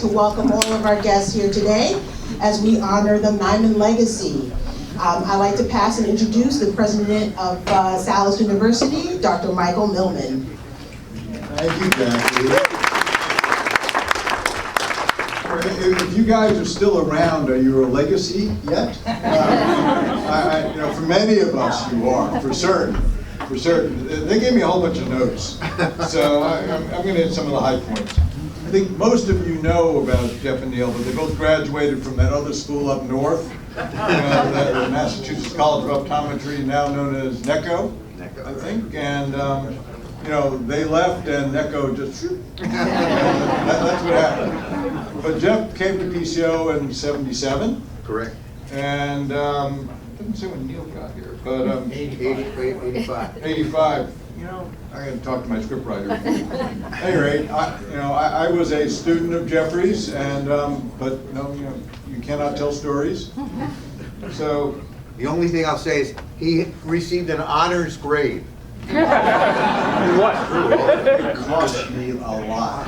to welcome all of our guests here today as we honor the Nyman Legacy. I'd like to pass and introduce the president of Salus University, Dr. Michael Millman. Thank you, Jackie. If you guys are still around, are you a legacy yet? For many of us, you are, for certain. For certain. They gave me a whole bunch of notes, so I'm going to hit some of the high points. I think most of you know about Jeff and Neil, but they both graduated from that other school up north, the Massachusetts College of Optometry, now known as NECO, I think, and they left and NECO just, that's what happened. But Jeff came to PCO in '77. Correct. And didn't say when Neil got here, but 85. 85. I got to talk to my scriptwriter. At any rate, I was a student of Jeffrey's, and but you cannot tell stories. So The only thing I'll say is he received an honors grade. What? it cost me a lot.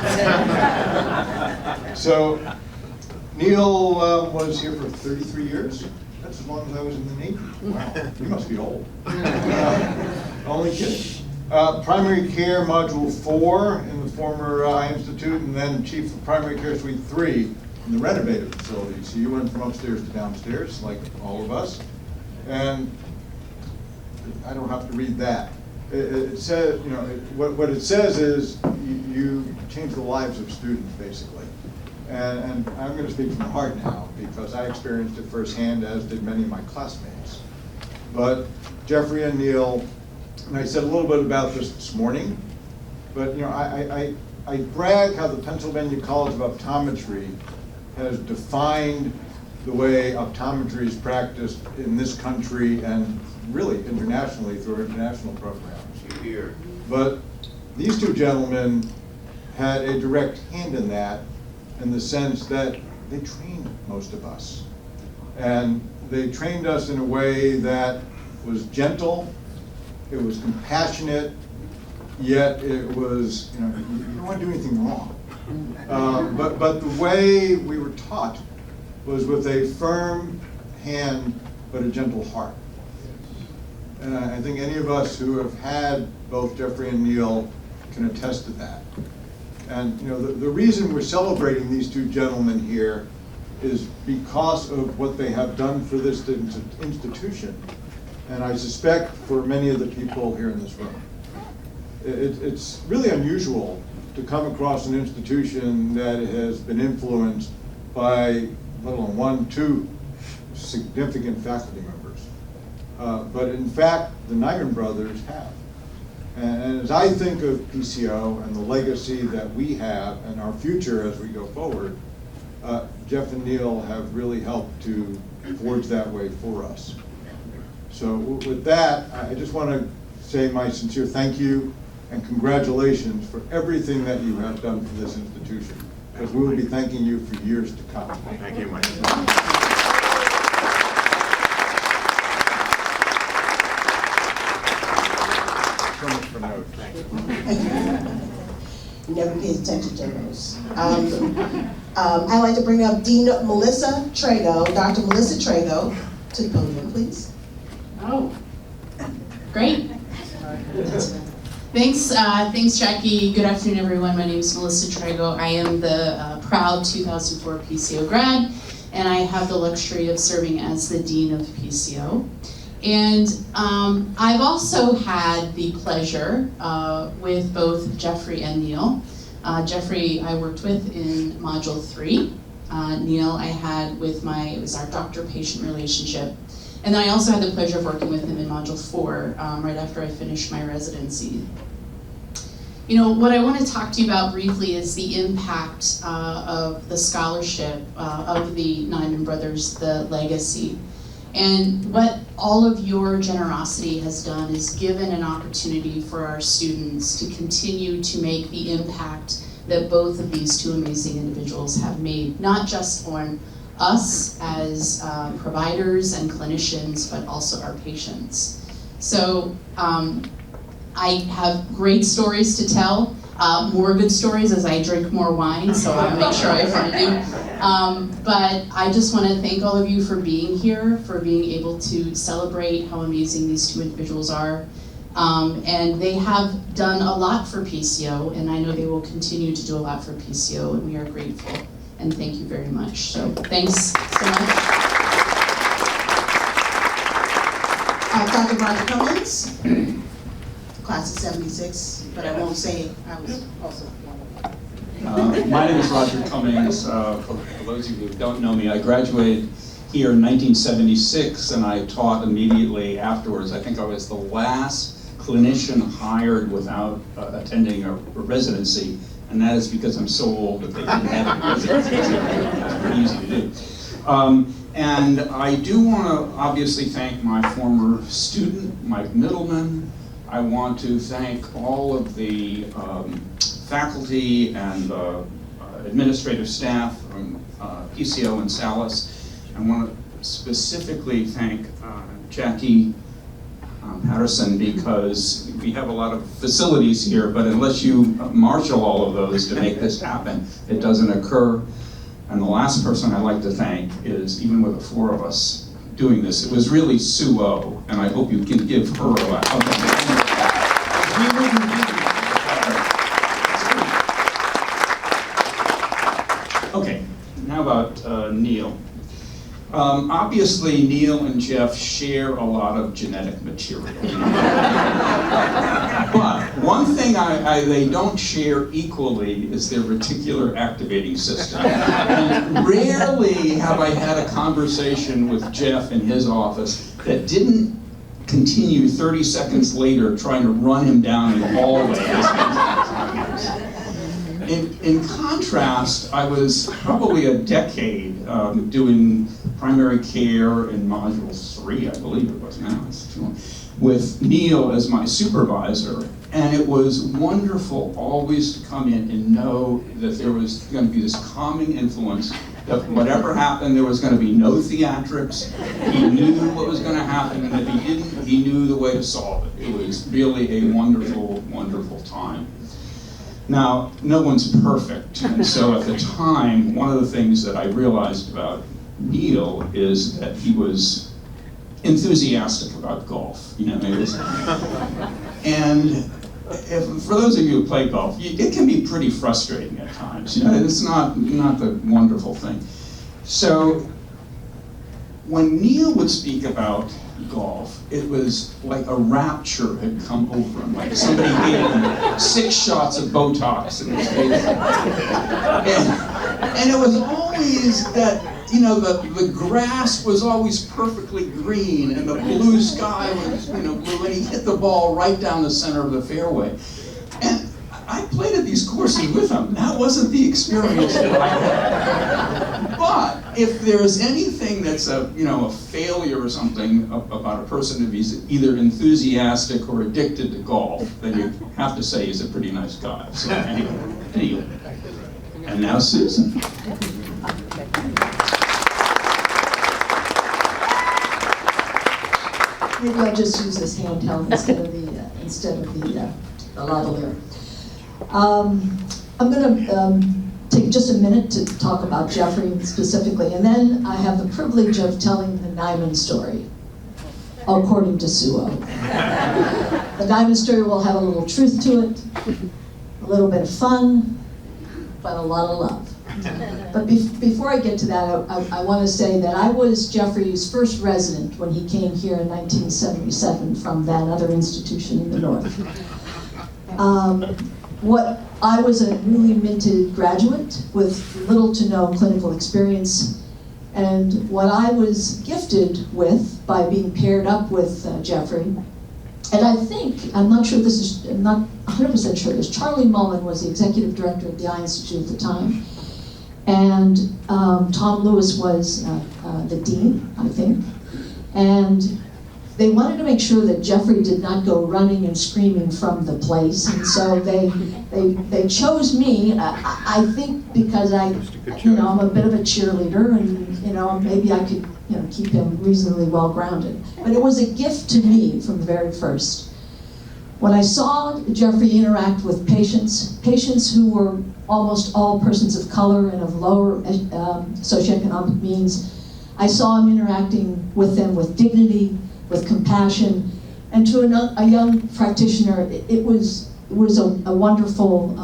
So Neil was here for 33 years. That's as long as I was in the Navy. Wow, you must be old. Only kidding. Primary Care Module 4 in the former Eye Institute, and then Chief of Primary Care Suite 3 in the renovated facility. So you went from upstairs to downstairs, like all of us. And I don't have to read that. It says, what it says is you change the lives of students, basically. And I'm going to speak from the heart now, because I experienced it firsthand, as did many of my classmates. But Jeffrey and Neil, and I said a little bit about this morning, but I brag how the Pennsylvania College of Optometry has defined the way optometry is practiced in this country and really internationally through international programs. Here. But these two gentlemen had a direct hand in that, in the sense that they trained most of us. And they trained us in a way that was gentle, it was compassionate, yet it was, you don't want to do anything wrong. But the way we were taught was with a firm hand, but a gentle heart. And I think any of us who have had both Jeffrey and Neil can attest to that. And the reason we're celebrating these two gentlemen here is because of what they have done for this institution, and I suspect for many of the people here in this room. It's really unusual to come across an institution that has been influenced by, let alone one, two significant faculty members. But in fact, the Nyman brothers have. And as I think of PCO and the legacy that we have and our future as we go forward, Jeff and Neil have really helped to forge that way for us. So with that, I just want to say my sincere thank you and congratulations for everything that you have done for this institution, because we will be thanking you for years to come. Thank you, Mike. So much for notes. Thank You never pays attention to those. I'd like to bring up Dean Melissa Trago, Dr. Melissa Trago, to the podium, please. Oh, great. Thanks, Jackie. Good afternoon, everyone. My name is Melissa Trago. I am the proud 2004 PCO grad, and I have the luxury of serving as the Dean of PCO. And I've also had the pleasure with both Jeffrey and Neil. Jeffrey I worked with in Module 3. Neil I had with it was our doctor-patient relationship. And then I also had the pleasure of working with him in Module 4 right after I finished my residency. What I want to talk to you about briefly is the impact of the scholarship of the Nyman brothers, the legacy. And what all of your generosity has done is given an opportunity for our students to continue to make the impact that both of these two amazing individuals have made, not just on us as providers and clinicians, but also our patients. So I have great stories to tell. more good stories as I drink more wine, so I'll make sure I find you. But I just want to thank all of you for being here, for being able to celebrate how amazing these two individuals are. And they have done a lot for PCO, and I know they will continue to do a lot for PCO, and we are grateful. And thank you very much. So thanks so much. Dr. Roger Cummings, class of 76, but I won't say I was also one. My name is Roger Cummings. For those of you who don't know me, I graduated here in 1976, and I taught immediately afterwards. I think I was the last clinician hired without attending a residency, and that is because I'm so old that they didn't have a residency. It's pretty easy to do. And I do want to obviously thank my former student, Mike Middleman. I want to thank all of the faculty and administrative staff from PCO and Salus. I want to specifically thank Jackie Patterson, because we have a lot of facilities here, but unless you marshal all of those to make this happen, it doesn't occur. And the last person I'd like to thank is, even with the four of us doing this, it was really Sue O, and I hope you can give her a laugh. Okay, now about Neil. Obviously, Neil and Jeff share a lot of genetic material. But one thing they don't share equally is their reticular activating system. And rarely have I had a conversation with Jeff in his office that didn't continue 30 seconds later trying to run him down in the hallway. In contrast, I was probably a decade doing primary care in Module 3, I believe it was now, it's too long, with Neil as my supervisor. And it was wonderful always to come in and know that there was going to be this calming influence, that whatever happened, there was going to be no theatrics. He knew what was going to happen, and if he didn't, he knew the way to solve it. It was really a wonderful, wonderful time. Now, no one's perfect, and so at the time, one of the things that I realized about Neil is that he was enthusiastic about golf. You know, and for those of you who play golf, it can be pretty frustrating at times. You know, it's not the wonderful thing. So when Neil would speak about golf, it was like a rapture had come over him, like somebody gave him 6 shots of Botox in his face. And it was always that, you know, the grass was always perfectly green, and the blue sky was, you know, blue, and he hit the ball right down the center of the fairway. And I played at these courses with him. That wasn't the experience that I had. But if there's anything that's a failure or something about a person who's either enthusiastic or addicted to golf, then you have to say he's a pretty nice guy. So anyway. And now Susan. Maybe I'll just use this handheld instead of the lavalier. I'm going to take just a minute to talk about Jeffrey specifically, and then I have the privilege of telling the Nyman story, according to Suo. The Nyman story will have a little truth to it, a little bit of fun, but a lot of love. But before I get to that, I want to say that I was Jeffrey's first resident when he came here in 1977 from that other institution in the north. I was a newly minted graduate with little to no clinical experience, and what I was gifted with by being paired up with Jeffrey, and I think, I'm not 100% sure, this Charlie Mullen was the executive director of the Eye Institute at the time, and Tom Lewis was the dean, I think, and they wanted to make sure that Jeffrey did not go running and screaming from the place, and so they chose me. I think because I'm a bit of a cheerleader, and maybe I could keep him reasonably well grounded. But it was a gift to me from the very first. When I saw Jeffrey interact with patients who were almost all persons of color and of lower socioeconomic means, I saw him interacting with them with dignity, with compassion, and to a young practitioner, it was a wonderful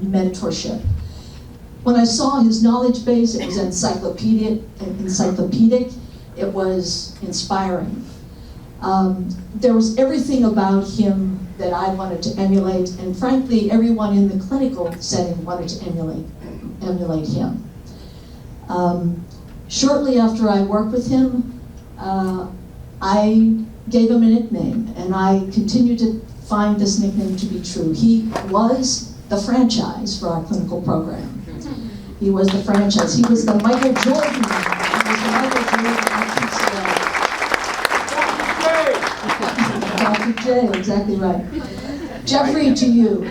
mentorship. When I saw his knowledge base, it was encyclopedic, it was inspiring. There was everything about him that I wanted to emulate, and frankly, everyone in the clinical setting wanted to emulate him. Shortly after I worked with him, I gave him a nickname, and I continue to find this nickname to be true. He was the franchise for our clinical program. He was the franchise. He was the Michael Jordan. He was the Michael Jordan of PCO. Dr. J, exactly right. Jeffrey, to you,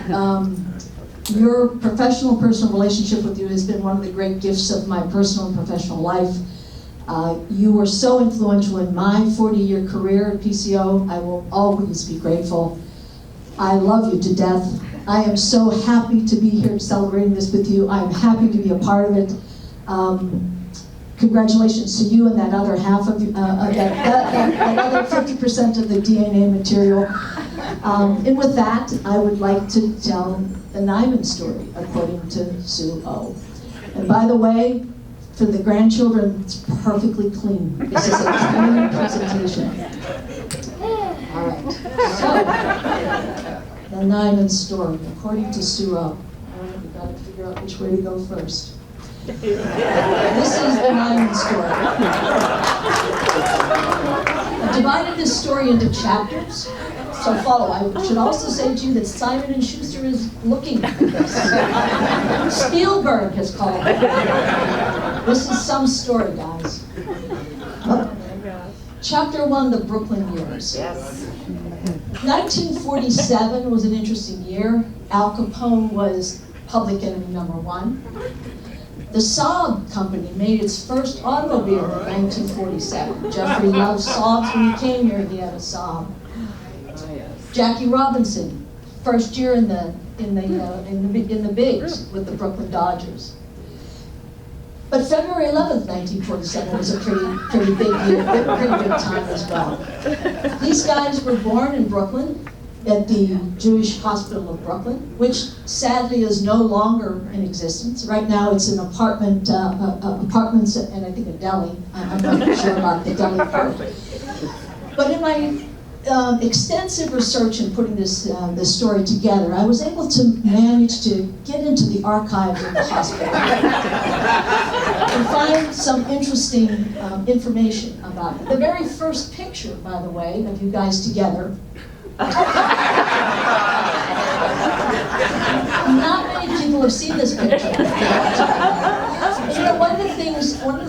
your professional personal relationship with you has been one of the great gifts of my personal and professional life. You were so influential in my 40-year career at PCO. I will always be grateful. I love you to death. I am so happy to be here celebrating this with you. I am happy to be a part of it. Congratulations to you and that other half of that other 50% of the DNA material. And with that, I would like to tell the Nyman story according to Sue O. And by the way, for the grandchildren, it's perfectly clean. This is a clean presentation. All right. So, the Nyman story, according to Sue O. All right, we've got to figure out which way to go first. This is the Nyman story. I've divided this story into chapters, so follow. I should also say to you that Simon & Schuster is looking at this. Spielberg has called it. This is some story, guys. Chapter 1, the Brooklyn years. Yes. 1947 was an interesting year. Al Capone was public enemy #1. The Saab company made its first automobile in 1947. Jeffrey loved Saabs. When he came here, he had a Saab. Jackie Robinson, first year in the bigs with the Brooklyn Dodgers. But February 11th, 1947 was a pretty big year, pretty big time as well. These guys were born in Brooklyn at the Jewish Hospital of Brooklyn, which sadly is no longer in existence. Right now it's an apartments and I think a deli. I'm not sure about the deli part. But in my extensive research in putting this story together, I was able to manage to get into the archives of the hospital and find some interesting information about it. The very first picture, by the way, of you guys together. Not many people have seen this picture. You know, one of the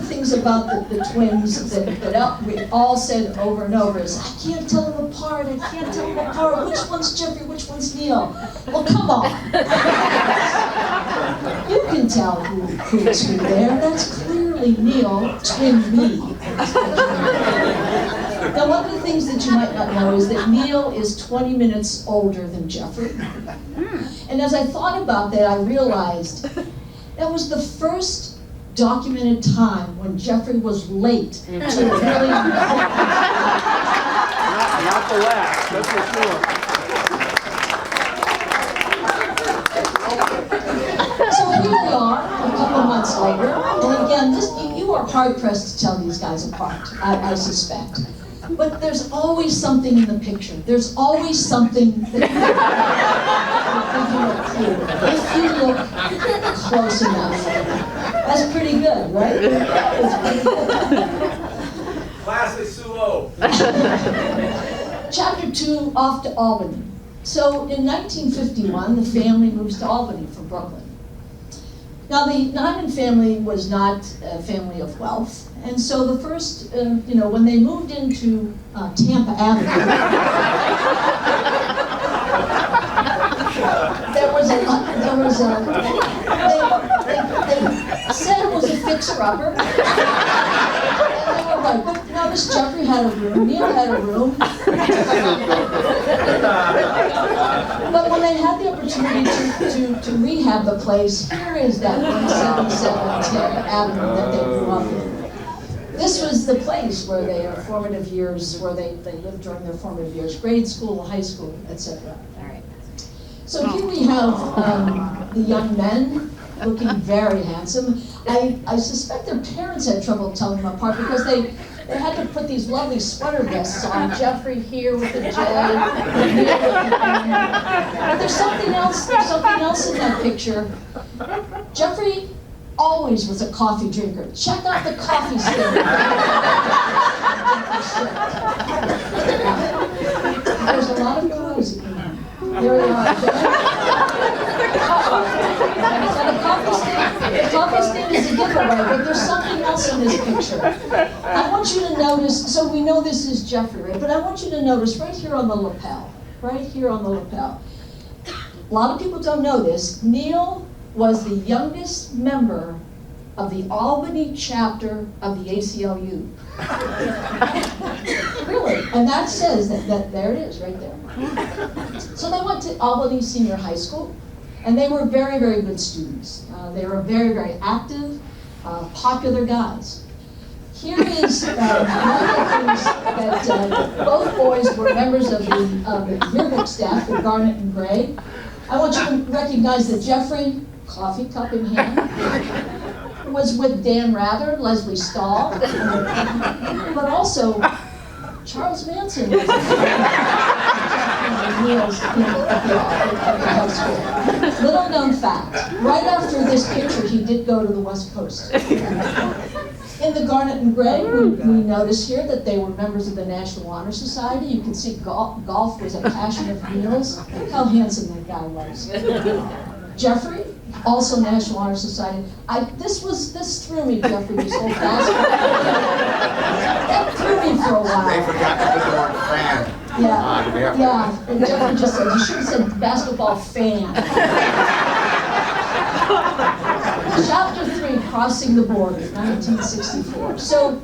things about the twins that we all said over and over is, I can't tell them apart, which one's Jeffrey, which one's Neil? Well, come on. You can tell who's who there. That's clearly Neil, twin me. Now, one of the things that you might not know is that Neil is 20 minutes older than Jeffrey. And as I thought about that, I realized that was the first documented time when Jeffrey was late to really... Not the last, that's for sure. So here we are, a couple months later, and again, you are hard-pressed to tell these guys apart, I suspect. But there's always something in the picture. There's always something that if you look close enough. That's pretty good, right? That's pretty good. Classic Suo. Chapter 2, off to Albany. So in 1951, the family moves to Albany from Brooklyn. Now, the Nyman family was not a family of wealth, and so the first, when they moved into Tampa Avenue, they said it was a fixer-upper, and they were right. But now the course, Jeffrey had a room, Neil had a room. But when they had the opportunity to rehab the place, here is that 177 10th Avenue that they grew up in. This was the place where their formative years, where they lived during their formative years, grade school, high school, etc. So here we have the young men looking very handsome. I suspect their parents had trouble telling them apart because they had to put these lovely sweater vests on. Jeffrey here with the J, but there's something else in that picture. Jeffrey always was a coffee drinker. Check out the coffee stain. There's a lot of clues in here. There we are. So the coffee stain is a giveaway, but there's something else in this picture. I want you to notice, so we know this is Jeffrey, right? But I want you to notice right here on the lapel, A lot of people don't know this. Neil was the youngest member of the Albany chapter of the ACLU. Really, and that says that there it is, right there. So they went to Albany Senior High School, and they were very, very good students. They were very, very active, popular guys. Here is one of the things that both boys were members of the yearbook staff, the Garnet and Gray. I want you to recognize that Jeffrey, coffee cup in hand, was with Dan Rather, Leslie Stahl, but also Charles Manson was Neil's at the high school. Little known fact, right after this picture, he did go to the West Coast. In the Garnet and Gray, we notice here that they were members of the National Honor Society. You can see golf was a passion of Neil's. Look how handsome that guy was. Jeffrey, also National Honor Society. This threw me, Jeffrey, this whole basketball. That threw me for a while. They forgot to put the word fan. Yeah. And Jeffrey just said, you should have said basketball fan. Chapter 3, Crossing the Border, 1964. So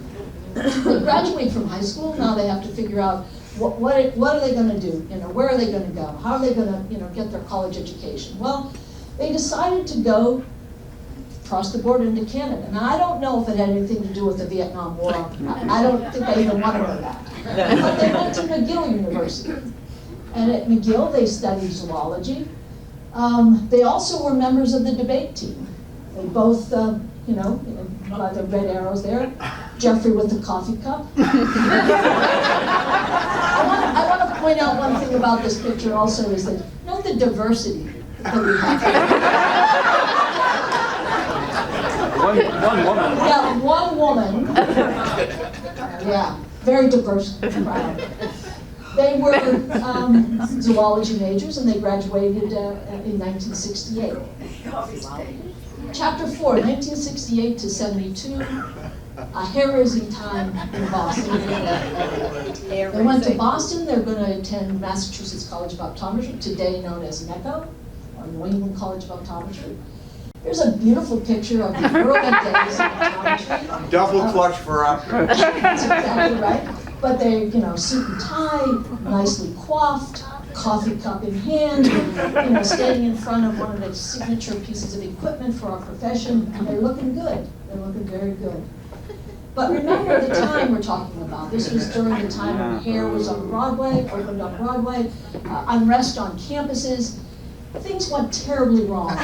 they graduate from high school. Now they have to figure out what are they going to do? Where are they going to go? How are they going to get their college education? Well, they decided to go across the border into Canada. Now, I don't know if it had anything to do with the Vietnam War. I don't think I even want to know that. But they went to McGill University. And at McGill, they studied zoology. They also were members of the debate team. They both, by the red arrows there, Jeffrey with the coffee cup. I want to point out one thing about this picture also is that, note the diversity that we have here. One woman. Yeah, one woman. Yeah, very diverse crowd. They were zoology majors, and they graduated in 1968. Chapter 4, 1968 to 72, a hair-raising time in Boston. They went to Boston. They're going to attend Massachusetts College of Optometry, today known as NECO, or New England College of Optometry. Here's a beautiful picture of the early days of optometry. Double clutch for opera. That's exactly right. But they, suit and tie, nicely coiffed, coffee cup in hand, standing in front of one of the signature pieces of equipment for our profession, and they're looking good. They're looking very good. But remember the time we're talking about. This was during the time when hair was on Broadway, opened on Broadway, unrest on campuses. Things went terribly wrong.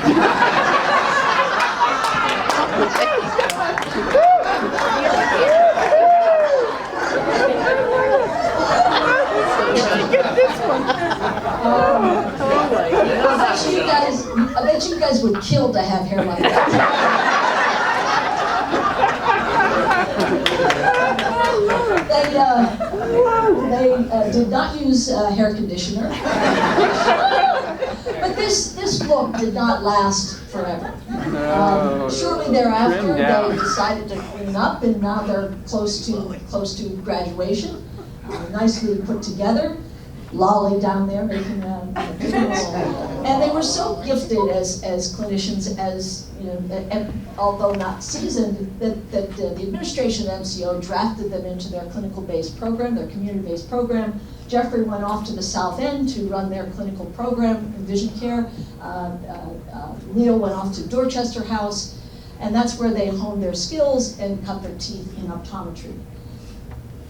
I bet you guys would kill to have hair like that. They did not use hair conditioner. But this look did not last forever. Shortly thereafter, they decided to clean up, and now they're close to graduation, nicely put together. lolly down there making picnics. And they were so gifted as clinicians, as you know, and although not seasoned, that the administration of MCO drafted them into their clinical-based program, their community-based program. Jeffrey went off to the South End to run their clinical program in vision care. Neil went off to Dorchester House, and that's where they honed their skills and cut their teeth in optometry.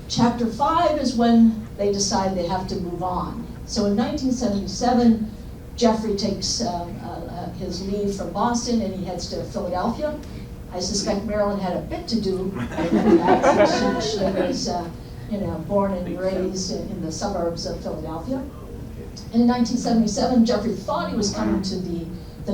Chapter 5 is when they decide they have to move on. So in 1977, Jeffrey takes his leave from Boston and he heads to Philadelphia. I suspect Marilyn had a bit to do with that. She was born and raised in the suburbs of Philadelphia. In 1977, Jeffrey thought he was coming to the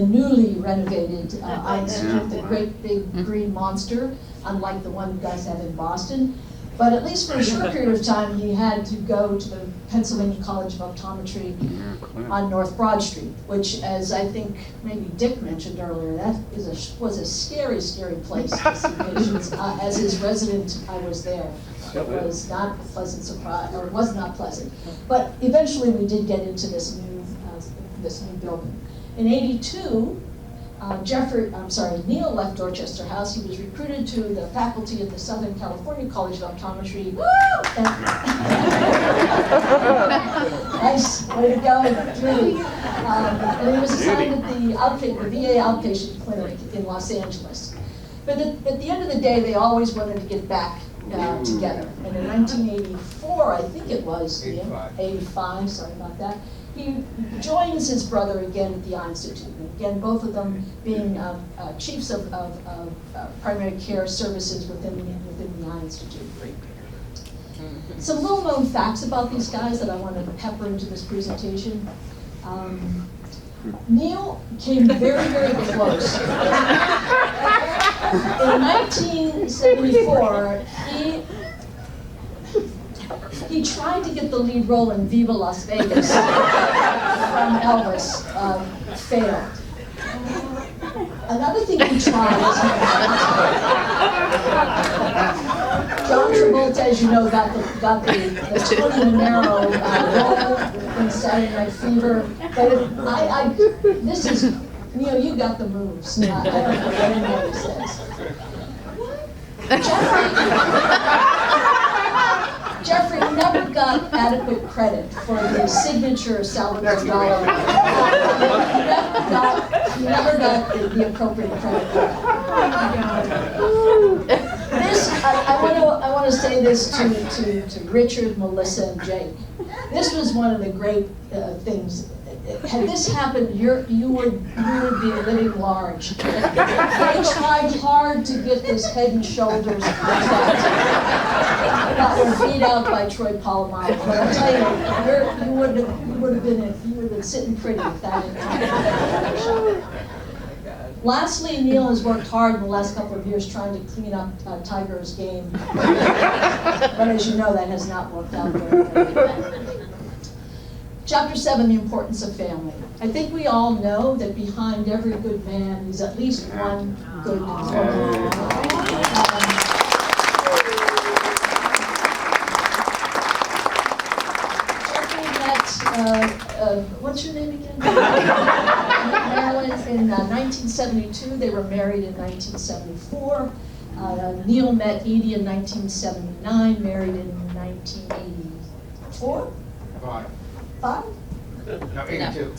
newly renovated Eye Institute, the great big green monster, unlike the one you guys have in Boston. But at least for a short period of time, he had to go to the Pennsylvania College of Optometry on North Broad Street, which, as I think maybe Dick mentioned earlier, that was a scary, scary place to see patients. As his resident, I was there. It was not a pleasant surprise, or it was not pleasant. But eventually, we did get into this new building. In '82. Neil left Dorchester House. He was recruited to the faculty at the Southern California College of Optometry. Nice, way to go, Drew. And he was assigned at the VA outpatient clinic in Los Angeles. But at the end of the day, they always wanted to get back together. And in 1984, I think it was, 85, sorry about that, he joins his brother again at the Eye Institute. Again, both of them being chiefs of primary care services within the Eye Institute. Some little-known facts about these guys that I want to pepper into this presentation. Neil came very, very close. In 1974, he tried to get the lead role in Viva Las Vegas from Elvis, failed. Another thing he tried was John Travolta, as you know, got the Tony Manero role in Saturday Night Fever. But this is, Neil, you got the moves. I don't know what anybody says. Jeffrey never got adequate credit for the signature Salvador Dali. He never got the appropriate credit for that. This, I want to say this to Richard, Melissa, and Jake. This was one of the great things. Had this happened, you would be living large. They tried hard to get this Head and Shoulders that were beat out by Troy Polamalu. But I'll tell you, you would have been sitting pretty if that had happened. Lastly, Neil has worked hard in the last couple of years trying to clean up Tiger's game. But as you know, that has not worked out very well. Chapter 7, the importance of family. I think we all know that behind every good man is at least one good woman. Jeffrey met, what's your name again? Marilyn in 1972. They were married in 1974. Neil met Edie in 1979, married in 1984. Five. 5? No, 82.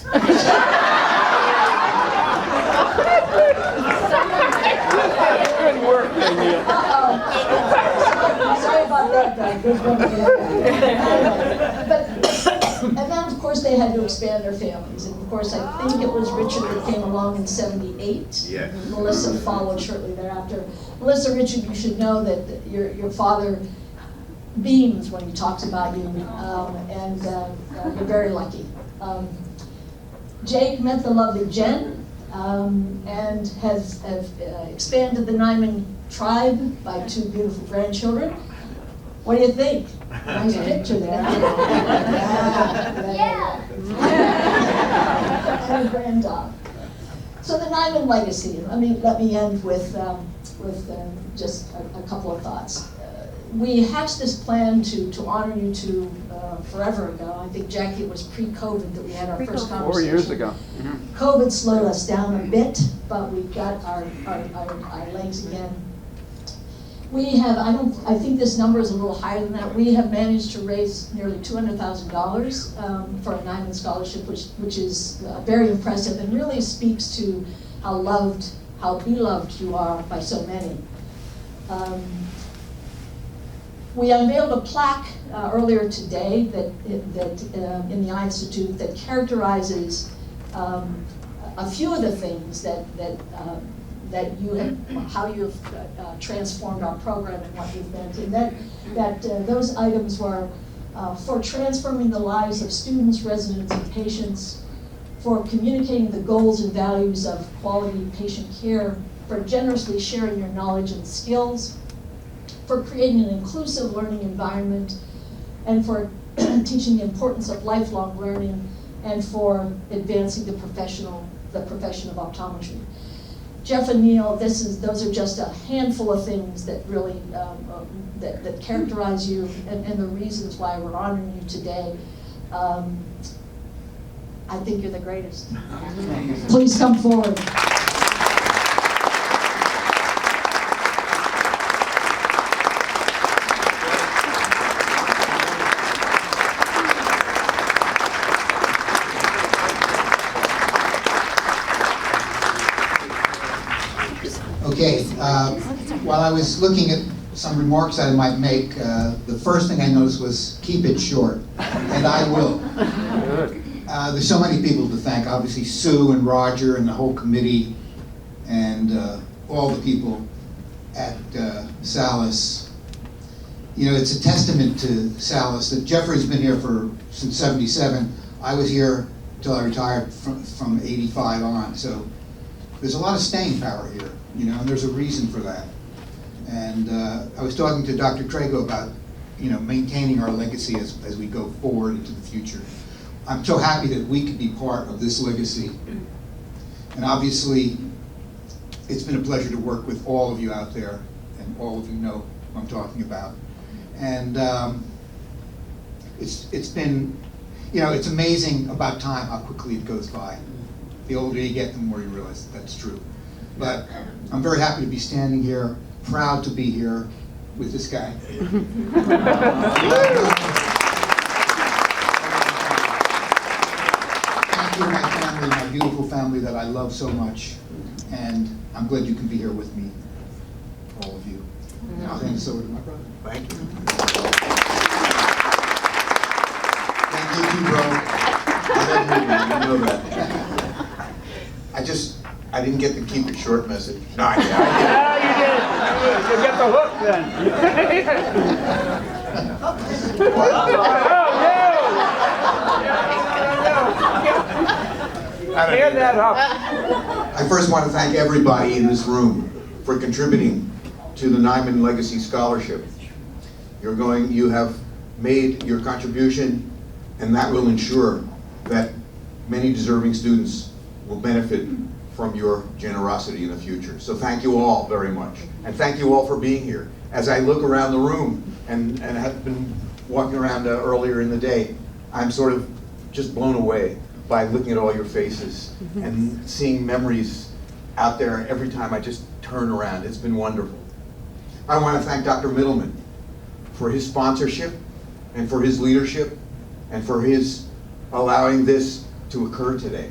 Good work, Neil. Sorry about that, guy. Good one. And then, of course, they had to expand their families. And, of course, I think it was Richard that came along in 78. Yes. Melissa followed shortly thereafter. Melissa, Richard, you should know that your father beams when he talks about you, and you're very lucky. Jake met the lovely Jen, and has expanded the Nyman tribe by 2 beautiful grandchildren. What do you think? Nice picture there. Yeah. And a granddog. So the Nyman Legacy, let me end with just a couple of thoughts. We hatched this plan to honor you two forever ago. I think, Jackie, it was pre-COVID that we had our first conversation. 4 years ago. COVID slowed us down a bit, but we got our legs again. We have, I think this number is a little higher than that. We have managed to raise nearly $200,000 for a Nyman Scholarship, which is very impressive and really speaks to how beloved you are by so many. We unveiled a plaque earlier today that in the Eye Institute that characterizes a few of the things that you have, how you have transformed our program and what you've meant, and that those items were for transforming the lives of students, residents, and patients, for communicating the goals and values of quality patient care, for generously sharing your knowledge and skills, for creating an inclusive learning environment, and for teaching the importance of lifelong learning, and for advancing the profession of optometry. Jeff and Neil, those are just a handful of things that really that characterize you and the reasons why we're honoring you today. I think you're the greatest. Please come forward. Okay, while I was looking at some remarks I might make, the first thing I noticed was keep it short, and I will. There's so many people to thank, obviously Sue and Roger and the whole committee and all the people at Salus. You know, it's a testament to Salus that Jeffrey's been here since '77. I was here until I retired from '85 on, so there's a lot of staying power here, you know, and there's a reason for that. And I was talking to Dr. Trago about, you know, maintaining our legacy as we go forward into the future. I'm so happy that we could be part of this legacy. And obviously, it's been a pleasure to work with all of you out there, and all of you know what I'm talking about. And it's been, you know, it's amazing about time how quickly it goes by. The older you get, the more you realize that's true. But I'm very happy to be standing here, proud to be here with this guy. Thank you, my family, my beautiful family that I love so much. And I'm glad you can be here with me, all of you. And I'll hand this over to my brother. Thank you. Thank you, too, bro. I know that. I didn't get the keep it short message. No, I did. Yeah, you did. You get the hook then. Hear that up. I first want to thank everybody in this room for contributing to the Nyman Legacy Scholarship. You have made your contribution, and that will ensure that many deserving students will benefit from your generosity in the future. So thank you all very much. And thank you all for being here. As I look around the room and have been walking around earlier in the day, I'm sort of just blown away by looking at all your faces and seeing memories out there every time I just turn around. It's been wonderful. I want to thank Dr. Middleman for his sponsorship and for his leadership and for his allowing this to occur today.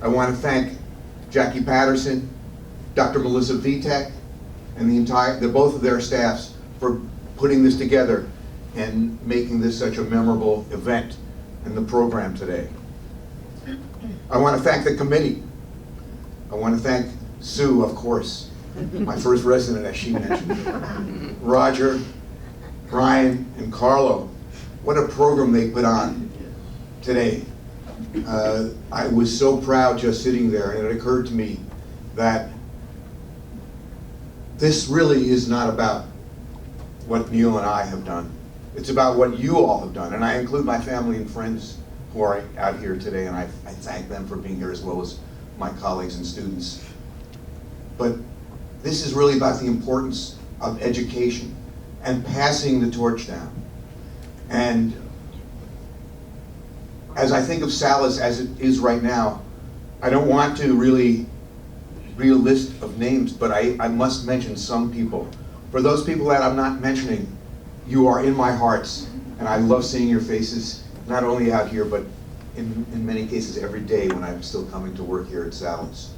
I want to thank Jackie Patterson, Dr. Melissa Vitek, and both of their staffs for putting this together and making this such a memorable event in the program today. I want to thank the committee. I want to thank Sue, of course, my first resident, as she mentioned. Roger, Brian, and Carlo. What a program they put on today. I was so proud just sitting there, and it occurred to me that this really is not about what Neil and I have done. It's about what you all have done, and I include my family and friends who are out here today, and I thank them for being here as well as my colleagues and students. But this is really about the importance of education and passing the torch down. And as I think of Salus as it is right now, I don't want to really read a list of names, but I must mention some people. For those people that I'm not mentioning, you are in my hearts, and I love seeing your faces, not only out here, but in many cases every day when I'm still coming to work here at Salus.